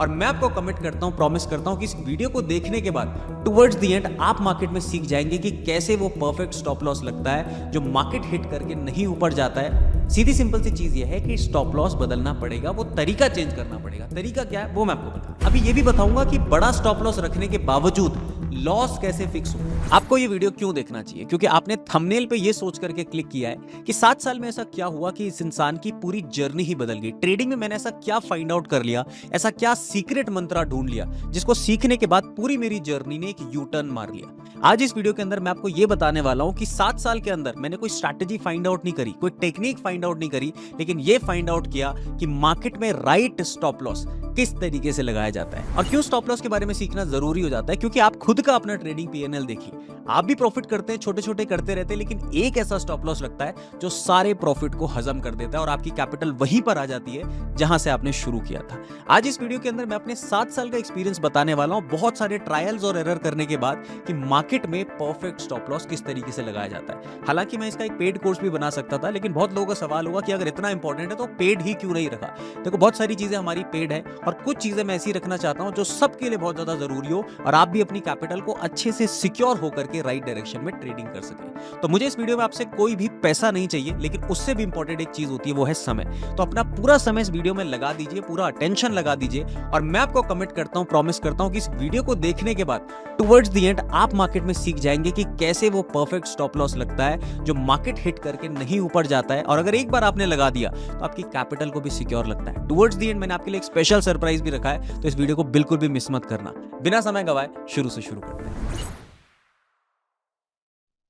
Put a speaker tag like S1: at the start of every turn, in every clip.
S1: और मैं आपको कमिट करता हूं, प्रॉमिस करता हूं कि इस वीडियो को देखने के बाद टुवर्ड्स द एंड आप मार्केट में सीख जाएंगे कि कैसे वो परफेक्ट स्टॉप लॉस लगता है जो मार्केट हिट करके नहीं ऊपर जाता है। सीधी सिंपल सी चीज ये है कि स्टॉप लॉस बदलना पड़ेगा, वो तरीका चेंज करना पड़ेगा। तरीका क्या है वो मैं आपको बता, अभी ये भी बताऊंगा कि बड़ा स्टॉप लॉस रखने के बावजूद लॉस कैसे फिक्स हो। आपको ये वीडियो क्यों देखना चाहिए? क्योंकि आपने थंबनेल पे ये सोच करके क्लिक किया है कि 7 साल में ऐसा क्या हुआ कि इस इंसान की पूरी जर्नी ही बदल गई। ट्रेडिंग में मैंने ऐसा क्या फाइंड आउट कर लिया, ऐसा क्या सीक्रेट मंत्रा ढूंढ लिया जिसको सीखने के बाद पूरी मेरी जर्नी ने एक यू टर्न मार लिया। आज इस वीडियो के अंदर मैं आपको ये बताने वाला हूं कि 7 साल के अंदर मैंने कोई स्ट्रैटेजी फाइंड आउट नहीं करी, कोई टेक्निक फाइंड आउट नहीं करी, लेकिन ये फाइंड आउट किया कि मार्केट में राइट स्टॉप लॉस किस तरीके से लगाया जाता है। और क्यों स्टॉप लॉस के बारे में सीखना जरूरी हो जाता है? क्योंकि आप खुद का अपना ट्रेडिंग पीएनएल देखिए, आप भी प्रॉफिट करते हैं, छोटे छोटे करते रहते हैं, लेकिन एक ऐसा स्टॉप लॉस लगता है जो सारे प्रॉफिट को हजम कर देता है और आपकी कैपिटल वहीं पर आ जाती है जहां से आपने शुरू किया था। आज इस वीडियो के अंदर मैं अपने 7 साल का एक्सपीरियंस बताने वाला हूं, बहुत सारे ट्रायल्स और एरर करने के बाद, कि मार्केट में परफेक्ट स्टॉप लॉस किस तरीके से लगाया जाता है। हालांकि मैं इसका एक पेड कोर्स भी बना सकता था, लेकिन बहुत लोगों का सवाल होगा कि अगर इतना इंपॉर्टेंट है तो पेड ही क्यों नहीं रखा। देखो, बहुत सारी चीजें हमारी पेड है और कुछ चीजें मैं ऐसी रखना चाहता हूं जो सबके लिए बहुत ज्यादा जरूरी हो और आप भी अपनी कैपिटल को अच्छे से सिक्योर होकर के राइट डायरेक्शन में ट्रेडिंग कर सके। तो मुझे इस वीडियो में आपसे कोई भी पैसा नहीं चाहिए, लेकिन उससे भी इंपॉर्टेंट एक चीज होती है, वो है समय। तो अपना पूरा समय इस वीडियो में लगा दीजिए, पूरा अटेंशन लगा दीजिए और मैं आपको कमिट करता हूं, प्रॉमिस करता हूं कि इस वीडियो को देखने के बाद टुवर्ड्स द एंड आप मार्केट में सीख जाएंगे कि कैसे वो परफेक्ट स्टॉप लॉस लगता है जो मार्केट हिट करके नहीं ऊपर जाता है। और अगर एक बार आपने लगा दिया तो आपकी कैपिटल को भी सिक्योर लगता है। टुवर्ड्स द एंड मैंने आपके लिए एक स्पेशल सरप्राइज भी रखा है, तो इस वीडियो को बिल्कुल भी मिस मत करना। बिना समय गवाए शुरू से शुरू करते हैं।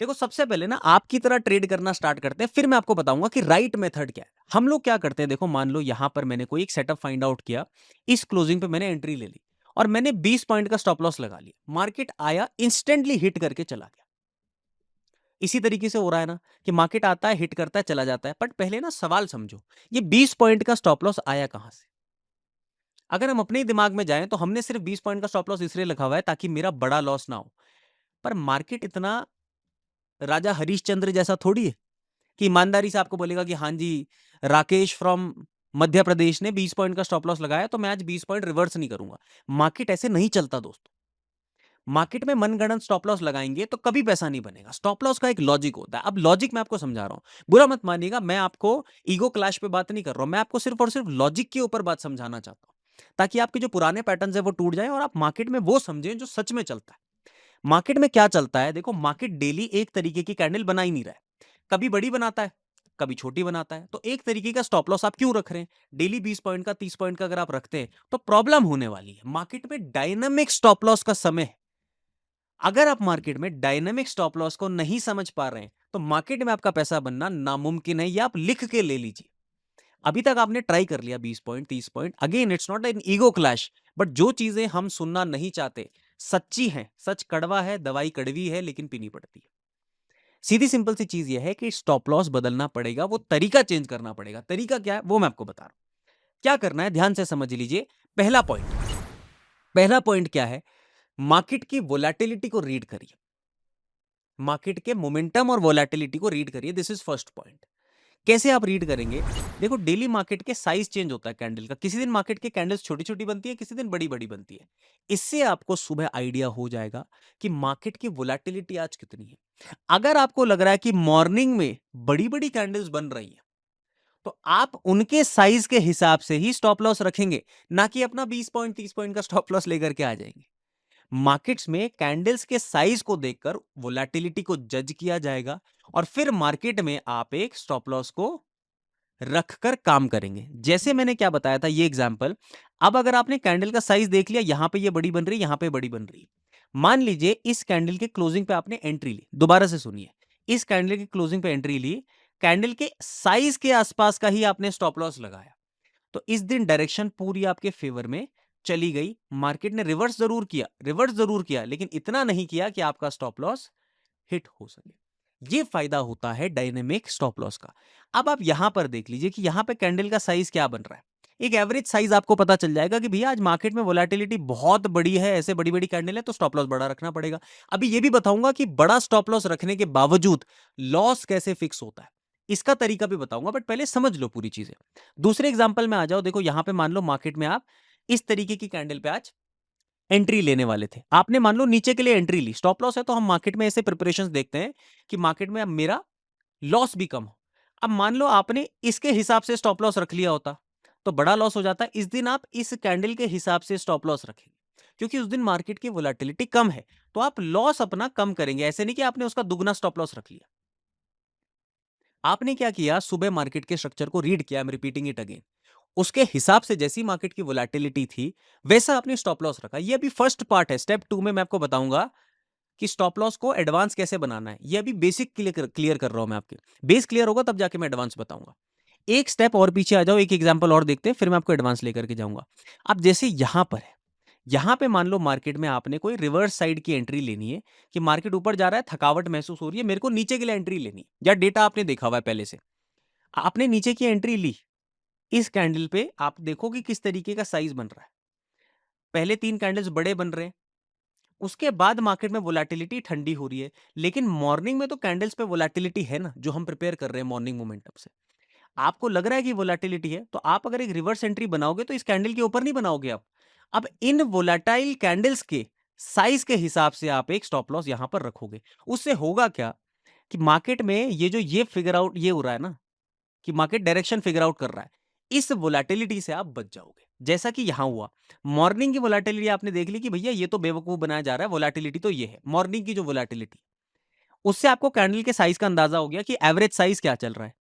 S1: देखो, सबसे पहले ना आपकी तरह ट्रेड करना स्टार्ट करते हैं, फिर मैं आपको बताऊंगा कि राइट मेथड क्या है। हम लोग क्या करते हैं, देखो मान लो यहां पर मैंने कोई एक सेटअप फाइंड आउट किया, इस क्लोजिंग पे मैंने एंट्री ले ली और मैंने 20 पॉइंट का स्टॉप लॉस लगा लिया। मार्केट आया, इंस्टेंटली हिट करके चला गया। इसी तरीके से हो रहा है ना कि मार्केट आता है, हिट करता है, चला जाता है। बट पहले ना सवाल समझो, ये 20 पॉइंट का स्टॉप लॉस आया कहां से? अगर हम अपने ही दिमाग में जाएं तो हमने सिर्फ 20 पॉइंट का स्टॉप लॉस इसलिए लिखा हुआ है ताकि मेरा बड़ा लॉस ना हो। पर मार्केट इतना राजा हरीशचंद्र जैसा थोड़ी है कि ईमानदारी से आपको बोलेगा कि हाँ जी, राकेश फ्रॉम मध्य प्रदेश ने 20 पॉइंट का स्टॉप लॉस लगाया तो मैं आज 20 पॉइंट रिवर्स नहीं करूंगा। मार्केट ऐसे नहीं चलता दोस्तों। मार्केट में मनगढ़ंत स्टॉप लॉस लगाएंगे तो कभी पैसा नहीं बनेगा। स्टॉप लॉस का एक लॉजिक होता है। अब लॉजिक मैं आपको समझा रहा हूं, बुरा मत मानिएगा, मैं आपको ईगो क्लैश पे बात नहीं कर रहा हूं, मैं आपको सिर्फ और सिर्फ लॉजिक के ऊपर बात समझाना चाहता हूं ताकि आपके जो पुराने पैटर्न है वो टूट जाए और आप मार्केट में वो समझें जो सच में चलता है। मार्केट में क्या चलता है, देखो मार्केट डेली एक तरीके की कैंडल बना ही नहीं रहा है। कभी बड़ी बनाता है, कभी छोटी बनाता है। तो एक तरीके का स्टॉप लॉस आप क्यों रख रहे हैं? डेली 20 पॉइंट का, 30 पॉइंट का अगर आप रखते हैं तो प्रॉब्लम होने वाली है। मार्केट में डायनामिक स्टॉप लॉस का समय है। अगर आप मार्केट में डायनामिक स्टॉप लॉस को नहीं समझ पा रहे हैं तो मार्केट में आपका पैसा बनना नामुमकिन है। ये आप लिख के ले लीजिए। अभी तक आपने ट्राई कर लिया 20 point, 30 point, again it's not an ego clash, but जो चीजें हम सुनना नहीं चाहते सच्ची हैं, सच कड़वा है, दवाई कड़वी है, लेकिन पीनी पड़ती है। सीधी सिंपल सी चीज यह है कि स्टॉप लॉस बदलना पड़ेगा, वो तरीका चेंज करना पड़ेगा। तरीका क्या है वो मैं आपको बता रहा हूं। क्या करना है ध्यान से समझ लीजिए। पहला पॉइंट क्या है? मार्केट की वोलेटिलिटी को रीड करिए, मार्केट के मोमेंटम और वोलेटिलिटी को रीड करिए। This is first point. कैसे आप रीड करेंगे? देखो, डेली मार्केट के साइज चेंज होता है कैंडल का। किसी दिन मार्केट के कैंडल्स छोटी छोटी बनती है, किसी दिन बड़ी बड़ी बनती है। इससे आपको सुबह आइडिया हो जाएगा कि मार्केट की वोलेटिलिटी आज कितनी है। अगर आपको लग रहा है कि मॉर्निंग में बड़ी बड़ी कैंडल्स बन रही हैं तो आप उनके साइज के हिसाब से ही स्टॉप लॉस रखेंगे, ना कि अपना 20 पॉइंट 30 पॉइंट का स्टॉप लॉस लेकर के आ जाएंगे। मार्केट्स में कैंडल्स के साइज को देखकर वोलेटिलिटी को जज किया जाएगा और फिर मार्केट में आप एक स्टॉप लॉस को रखकर काम करेंगे। जैसे मैंने क्या बताया था, ये एग्जांपल। अब अगर आपने कैंडल का साइज देख लिया, यहां पे ये बड़ी बन रही है, यहां पे बड़ी बन रही है। मान लीजिए इस कैंडल के क्लोजिंग पे आपने एंट्री ली, दोबारा से सुनिए, इस कैंडल के क्लोजिंग पे एंट्री ली, कैंडल के साइज के आसपास का ही आपने स्टॉप लॉस लगाया, तो इस दिन डायरेक्शन पूरी आपके फेवर में चली गई। मार्केट ने रिवर्स जरूर किया, लेकिन इतना नहीं किया कि आपका स्टॉप लॉस हिट हो सके। ये फायदा होता है डायनेमिक स्टॉप लॉस का। अब आप यहां पर देख लीजिए कि यहां पे कैंडल का साइज क्या बन रहा है। एक एवरेज साइज आपको पता चल जाएगा कि भैया आज मार्केट में वोलेटिलिटी बहुत बड़ी है, ऐसे बड़ी बड़ी कैंडल है तो स्टॉप लॉस बड़ा रखना पड़ेगा। अभी ये भी बताऊंगा कि बड़ा स्टॉप लॉस रखने के बावजूद लॉस कैसे फिक्स होता है, इसका तरीका भी बताऊंगा, बट पहले समझ लो पूरी चीजें। दूसरे एग्जांपल में आ जाओ। देखो यहां पे मान लो मार्केट में आप इस तरीके की कैंडल पे आज एंट्री लेने वाले थे। आपने मान लो नीचे के लिए एंट्री ली, स्टॉप लॉस है तो हम मार्केट में ऐसे प्रिपरेशंस देखते हैं कि मार्केट में अब मेरा लॉस भी कम हो। अब मान लो आपने इसके हिसाब से स्टॉप लॉस रख लिया होता तो बड़ा लॉस हो जाता। इस दिन आप इस कैंडल के हिसाब से स्टॉप लॉस रखेंगे क्योंकि उस दिन मार्केट की वोलेटिलिटी कम है, तो आप लॉस अपना कम करेंगे। ऐसे नहीं कि आपने उसका दुगना स्टॉप लॉस रख लिया। आपने क्या किया, सुबह मार्केट के स्ट्रक्चर को रीड किया, I am repeating it again, उसके हिसाब से जैसी मार्केट की वोलेटिलिटी थी वैसा आपने स्टॉप लॉस रखा। ये अभी फर्स्ट पार्ट है। स्टेप 2 में मैं आपको बताऊंगा कि स्टॉप लॉस को एडवांस कैसे बनाना है। ये अभी बेसिक क्लियर कर रहा हूं मैं आपके। बेस क्लियर होगा तब जाके मैं एडवांस बताऊंगा। एक स्टेप और पीछे आ जाओ, एक एग्जांपल और देखते हैं, फिर मैं आपको एडवांस लेकर के जाऊंगा। अब जैसे यहां पर है, यहां पे मान लो मार्केट में आपने कोई रिवर्स साइड की एंट्री लेनी है कि मार्केट ऊपर जा रहा है, थकावट महसूस हो रही है, मेरे को नीचे के लिए एंट्री लेनी है, या डेटा आपने देखा हुआ है पहले से, आपने नीचे की एंट्री ली। इस कैंडल पे आप देखो कि किस तरीके का साइज बन रहा है। पहले 3 कैंडल्स बड़े बन रहे हैं, उसके बाद मार्केट में वोलेटिलिटी ठंडी हो रही है। लेकिन मॉर्निंग में तो कैंडल्स पे वोलेटिलिटी है ना, जो हम प्रिपेयर कर रहे हैं मॉर्निंग मोमेंटम से। आपको लग रहा है कि वोलेटिलिटी है, तो आप अगर एक रिवर्स एंट्री बनाओगे तो इस कैंडल के ऊपर नहीं बनाओगे आप। अब इन वोलेटाइल कैंडल्स के साइज के हिसाब से आप एक स्टॉप लॉस यहां पर रखोगे। उससे होगा क्या कि मार्केट में ये जो ये फिगर आउट ये हो रहा है ना, कि मार्केट डायरेक्शन फिगर आउट कर रहा है, इस वोलेटिलिटी से आप बच जाओगे। जैसा कि यहां हुआ, मॉर्निंग की वोलेटिलिटी आपने देख ली कि भैया ये तो बेवकूफ बनाया जा रहा है, वोलेटिलिटी तो ये है मॉर्निंग की जो वोलेटिलिटी, उससे आपको कैंडल के साइज का अंदाजा हो गया कि एवरेज साइज क्या चल रहा है।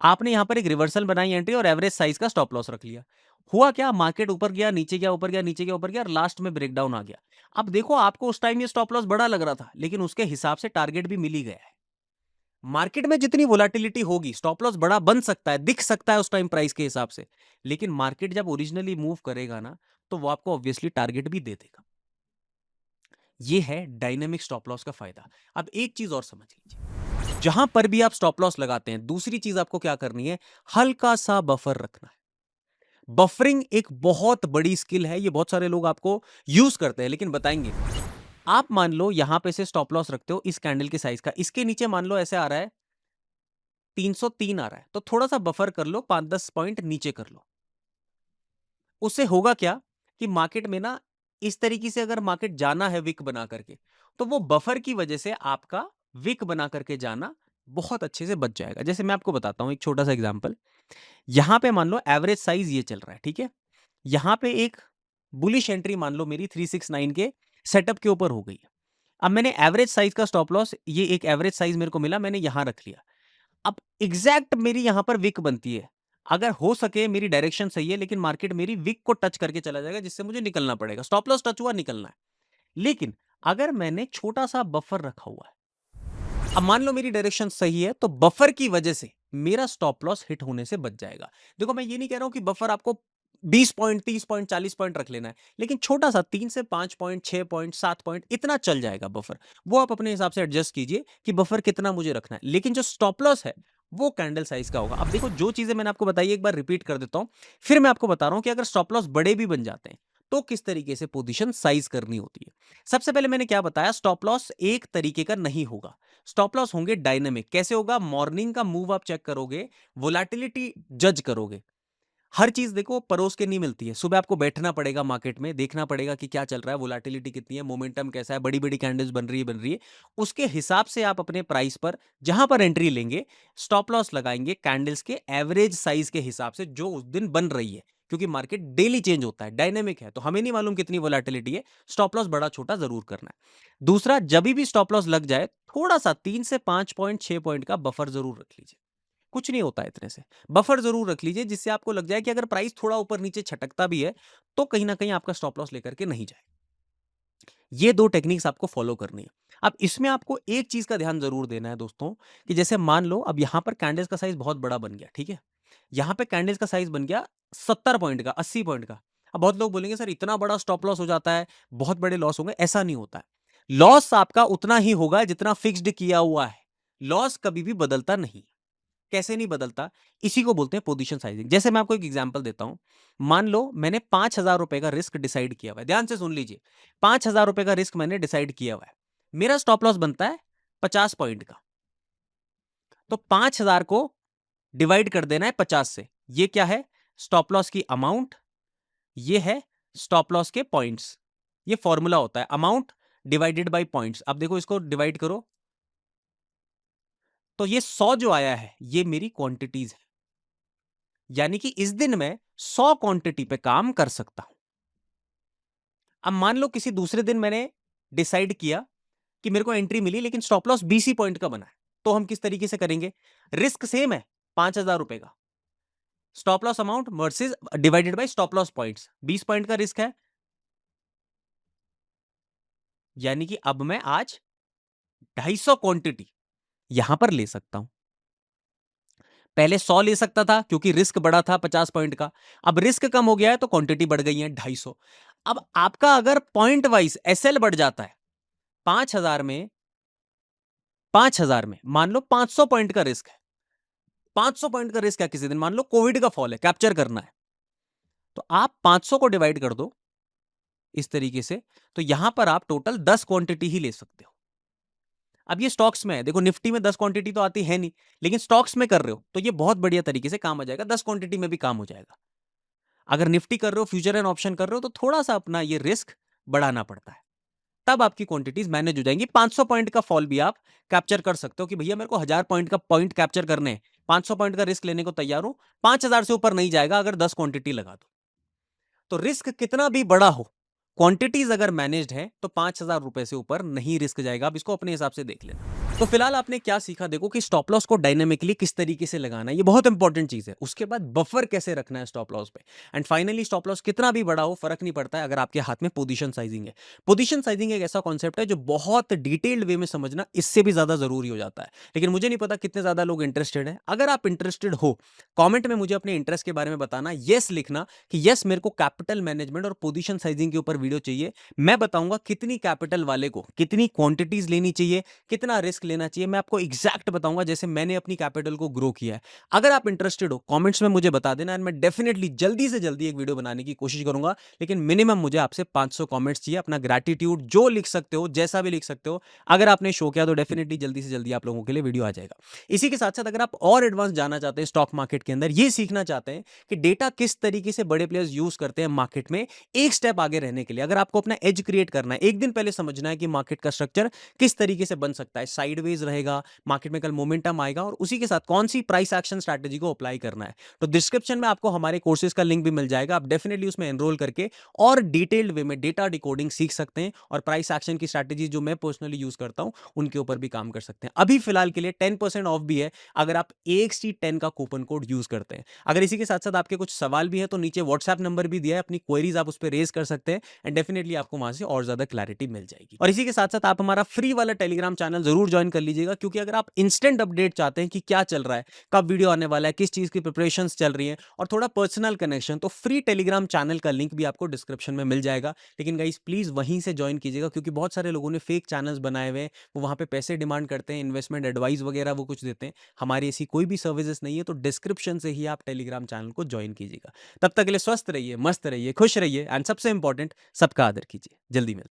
S1: आपने यहां पर एक रिवर्सल बनाई एंट्री और एवरेज साइज का स्टॉप लॉस रख लिया। हुआ क्या, मार्केट ऊपर गया, नीचे गया, ऊपर गया, नीचे गया, ऊपर गया, और लास्ट में ब्रेकडाउन आ गया। अब देखो, आपको उस टाइम ये स्टॉप लॉस बड़ा लग रहा था, लेकिन उसके हिसाब से टारगेट भी मिल ही गया है। मार्केट में जितनी वोलेटिलिटी होगी, स्टॉप लॉस बड़ा बन सकता है, दिख सकता है उस टाइम प्राइस के हिसाब से, लेकिन मार्केट जब ओरिजिनली मूव करेगा ना, तो वो आपको ऑब्वियसली टारगेट भी दे देगा। ये है डायनेमिक स्टॉप लॉस का फायदा। अब एक चीज और समझ लीजिए, जहां पर भी आप स्टॉप लॉस लगाते हैं, दूसरी चीज आपको क्या करनी है, हल्का सा बफर रखना है। बफरिंग एक बहुत बड़ी स्किल है, ये बहुत सारे लोग आपको यूज करते हैं, लेकिन बताएंगे। आप मान लो यहां पे से स्टॉप लॉस रखते हो इस कैंडल के साइज का, इसके नीचे मान लो ऐसे आ रहा है 303 आ रहा है, तो थोड़ा सा बफर कर लो, 5-10 पॉइंट नीचे कर लो। उससे होगा क्या कि मार्केट में ना, इस तरीके से अगर मार्केट जाना है विक बना करके, तो वो बफर की वजह से आपका विक बना करके जाना बहुत अच्छे से बच जाएगा। जैसे मैं आपको बताता हूं एक छोटा सा एग्जांपल। यहां पे मान लो एवरेज साइज ये चल रहा है, ठीक है। यहां पे एक बुलिश एंट्री मान लो मेरी 369 के सेटअप के ऊपर हो गई है। अब मैंने एवरेज साइज का स्टॉप लॉस, ये एक एवरेज साइज मेरे को मिला, मैंने यहां रख लिया। अब एग्जैक्ट मेरी यहां पर विक बनती है। अगर हो सके मेरी डायरेक्शन सही है, लेकिन मार्केट मेरी विक को टच करके चला जाएगा, जिससे मुझे निकलना पड़ेगा। स्टॉप लॉस टच हुआ, निकलना है। लेकिन अगर मैंने छोटा सा बफर रखा हुआ है, अब मान लो मेरी डायरेक्शन सही है, तो बफर की वजह से मेरा स्टॉप लॉस हिट होने से बच जाएगा। देखो, मैं ये नहीं कह रहा हूं कि बफर आपको 20 पॉइंट, 30 पॉइंट, 40 पॉइंट रख लेना है, लेकिन छोटा सा 3 से 5 पॉइंट, 6 पॉइंट, 7 पॉइंट इतना चल जाएगा बफर। वो आप अपने हिसाब से एडजस्ट कीजिए कि बफर कितना मुझे रखना है, लेकिन जो स्टॉप लॉस है वो कैंडल साइज का होगा। अब देखो, जो चीजें मैंने आपको बताई एक बार रिपीट कर देता हूं, फिर मैं आपको बता रहा हूं कि अगर स्टॉप लॉस बड़े भी बन जाते हैं तो किस तरीके से पोजीशन साइज करनी होती है। सबसे पहले मैंने क्या बताया, स्टॉप लॉस एक तरीके का नहीं होगा। स्टॉप लॉस होंगे डायनेमिक। कैसे होगा, मॉर्निंग का मूव आप चेक करोगे, वोलेटिलिटी जज करोगे। हर चीज देखो परोस के नहीं मिलती है। सुबह आपको बैठना पड़ेगा, मार्केट में देखना पड़ेगा कि क्या चल रहा है, वोलेटिलिटी कितनी है, मोमेंटम कैसा है, बड़ी बड़ी कैंडल्स बन रही है। उसके हिसाब से आप अपने प्राइस पर जहां पर एंट्री लेंगे, स्टॉप लॉस लगाएंगे कैंडल्स के एवरेज साइज के हिसाब से जो उस दिन बन रही है। क्योंकि मार्केट डेली चेंज होता है, डायनेमिक है, तो हमें नहीं मालूम कितनी वोलेटिलिटी है। स्टॉप लॉस बड़ा छोटा जरूर करना है। दूसरा, जब भी स्टॉप लॉस लग जाए, थोड़ा सा 3 से 5 पॉइंट, 6 पॉइंट का बफर जरूर रख लीजिए। कुछ नहीं होता है इतने से, बफर जरूर रख लीजिए, जिससे आपको लग जाए कि अगर प्राइस थोड़ा ऊपर नीचे छटकता भी है, तो कहीं ना कहीं आपका स्टॉप लॉस लेकर के नहीं जाए। ये 2 टेक्निक्स आपको फॉलो करनी है। अब इसमें आपको एक चीज का ध्यान जरूर देना है दोस्तों, कि जैसे मान लो अब यहां पर कैंडल्स का साइज बहुत बड़ा बन गया, ठीक है। यहां पे कैंडल्स का साइज बन गया 70 पॉइंट का, 80 पॉइंट का। अब बहुत लोग बोलेंगे सर इतना बड़ा स्टॉप लॉस हो जाता है, बहुत बड़े लॉस होंगे। ऐसा नहीं होता है। लॉस आपका उतना ही होगा जितना फिक्स्ड किया हुआ है। लॉस कभी भी बदलता नहीं। कैसे नहीं बदलता, इसी को बोलते हैं पोजीशन साइजिंग। जैसे मैं आपको एक एग्जांपल देता हूं। मान लो मैंने 5,000 रुपए का रिस्क डिसाइड किया हुआ है, ध्यान से सुन लीजिए। 5,000 रुपए का रिस्क मैंने डिसाइड किया हुआ है। मेरा स्टॉप लॉस बनता है 50 पॉइंट का। तो 5,000 को डिवाइड कर देना है 50 से। ये क्या है, स्टॉप लॉस की अमाउंट, ये है स्टॉप लॉस के पॉइंट्स। ये फॉर्मूला होता है, अमाउंट डिवाइडेड बाय पॉइंट्स। अब देखो इसको डिवाइड करो, तो ये 100 जो आया है ये मेरी क्वांटिटीज है, यानी कि इस दिन मैं 100 क्वांटिटी पे काम कर सकता हूं। अब मान लो किसी दूसरे दिन मैंने डिसाइड किया कि मेरे को एंट्री मिली लेकिन स्टॉप लॉस 20 ही पॉइंट का बना है, तो हम किस तरीके से करेंगे? रिस्क सेम है, 5,000 रुपए का। Stop loss amount versus divided by stop loss points, 20 point का रिस्क है, यानी कि अब मैं आज 250 क्वांटिटी यहां पर ले सकता हूं। पहले 100 ले सकता था क्योंकि रिस्क बड़ा था 50 पॉइंट का, अब रिस्क कम हो गया है तो क्वांटिटी बढ़ गई है 250। अब आपका अगर पॉइंट वाइज एसएल बढ़ जाता है, 5000 में 5000 में मान लो 500 पॉइंट का रिस्क है, 500 पॉइंट का रिस्क है, किसी दिन मान लो कोविड का फॉल है, कैप्चर करना है, तो आप 500 को डिवाइड कर दो इस तरीके से, तो यहां पर आप टोटल 10 क्वांटिटी ही ले सकते हो। अब ये स्टॉक्स में है, देखो निफ्टी में 10 क्वांटिटी तो आती है नहीं, लेकिन स्टॉक्स में कर रहे हो तो ये बहुत बढ़िया तरीके से काम आ जाएगा, 10 क्वांटिटी में भी काम हो जाएगा। अगर निफ्टी कर रहे हो, फ्यूचर एंड ऑप्शन कर रहे हो, तो थोड़ा सा अपना ये रिस्क बढ़ाना पड़ता है, तब आपकी क्वांटिटीज मैनेज हो जाएंगी। 500 पॉइंट का फॉल भी आप कैप्चर कर सकते हो कि भैया मेरे को 1000 पॉइंट का पॉइंट कैप्चर करने हैं, 500 पॉइंट का रिस्क लेने को तैयार हूं, 5000 से ऊपर नहीं जाएगा अगर 10 क्वांटिटी लगा दो। तो रिस्क कितना भी बड़ा हो, क्वांटिटीज अगर मैनेज्ड है तो 5,000 रुपए से ऊपर नहीं रिस्क जाएगा। आप इसको अपने हिसाब से देख लेना। तो फिलहाल आपने क्या सीखा, देखो कि स्टॉप लॉस को डायनेमिकली किस तरीके से लगाना है, ये बहुत इंपॉर्टेंट चीज है। उसके बाद बफर कैसे रखना है स्टॉप लॉस पे, एंड फाइनली स्टॉप लॉस कितना भी बड़ा हो फर्क नहीं पड़ता है अगर आपके हाथ में पोजीशन साइजिंग है। पोजीशन साइजिंग एक ऐसा कॉन्सेप्ट है जो बहुत डिटेल्ड वे में समझना इससे भी ज्यादा जरूरी हो जाता है, लेकिन मुझे नहीं पता कितने ज्यादा लोग इंटरेस्टेड हैं। अगर आप इंटरेस्टेड हो, कॉमेंट में मुझे अपने इंटरेस्ट के बारे में बताना, यस लिखना कि यस मेरे को कैपिटल मैनेजमेंट और पोजीशन साइजिंग के ऊपर वीडियो चाहिए। मैं बताऊंगा कितनी कैपिटल वाले को कितनी क्वांटिटीज लेनी चाहिए, कितना रिस्क लेना चाहिए, मैं आपको एग्जैक्ट बताऊंगा जैसे मैंने अपनी कैपिटल को ग्रो किया है। अगर आप इंटरेस्टेड हो कमेंट्स में मुझे बता देना, एंड मैं डेफिनेटली जल्दी से जल्दी एक वीडियो बनाने की कोशिश करूंगा, लेकिन मिनिमम मुझे आपसे 500 कमेंट्स चाहिए। अपना ग्रैटिट्यूड जो लिख सकते हो, जैसा भी लिख सकते हो, अगर आपने शो किया तो डेफिनेटली जल्दी से जल्दी आप लोगों के लिए वीडियो आ जाएगा। इसी के साथ साथ अगर आप और एडवांस जानना चाहते हैं स्टॉक मार्केट के अंदर, ये सीखना चाहते हैं कि डेटा किस तरीके से बड़े प्लेयर्स यूज करते हैं मार्केट में एक स्टेप आगे रहने के लिए, अगर आपको अपना एज क्रिएट करना है, एक दिन पहले समझना है कि मार्केट का स्ट्रक्चर किस तरीके से बन सकता है, साइडवेज रहेगा, मार्केट में कल मोमेंटम आएगा, और उसी के साथ कौन सी प्राइस एक्शन स्ट्रैटेजी को अप्लाई करना है, तो डिस्क्रिप्शन में आपको हमारे कोर्सेज का लिंक भी मिल जाएगा। आप डेफिनेटली उसमें एनरोल करके और डिटेल्ड वे में डेटा डिकोडिंग सीख सकते हैं, और प्राइस एक्शन की स्ट्रैटेजी जो मैं पर्सनली यूज करता हूं उनके ऊपर भी काम कर सकते हैं। अभी फिलहाल के लिए 10% ऑफ भी है अगर आप AXT10 का कूपन कोड यूज करते हैं। अगर इसी के साथ साथ आपके कुछ सवाल भी है तो नीचे व्हाट्सएप नंबर भी दिया है, अपनी क्वेरीज आप उस पर रेज कर सकते हैं, एंड डेफिनेटली आपको वहां से और ज्यादा क्लैरिटी मिल जाएगी। और इसी के साथ साथ आप हमारा फ्री वाला टेलीग्राम चैनल जरूर ज्वाइन कर लीजिएगा, क्योंकि अगर आप इंस्टेंट अपडेट चाहते हैं कि क्या चल रहा है, कब वीडियो आने वाला है, किस चीज की प्रिपरेशन चल रही है, और थोड़ा पर्सनल कनेक्शन, तो फ्री टेलीग्राम चैनल का लिंक भी आपको डिस्क्रिप्शन में मिल जाएगा। लेकिन गाइस प्लीज वहीं से ज्वाइन कीजिएगा, क्योंकि बहुत सारे लोगों ने फेक चैनल्स बनाए हुए हैं, वो वहां पे पैसे डिमांड करते हैं, इन्वेस्टमेंट एडवाइस वगैरह वो कुछ देते हैं। हमारी ऐसी कोई भी सर्विसेज नहीं है, तो डिस्क्रिप्शन से ही आप टेलीग्राम चैनल को ज्वाइन कीजिएगा। तब तक के लिए स्वस्थ रहिए, मस्त रहिए, खुश रहिए, एंड सबसे इंपॉर्टेंट सबका आदर कीजिए। जल्दी मिलते हैं।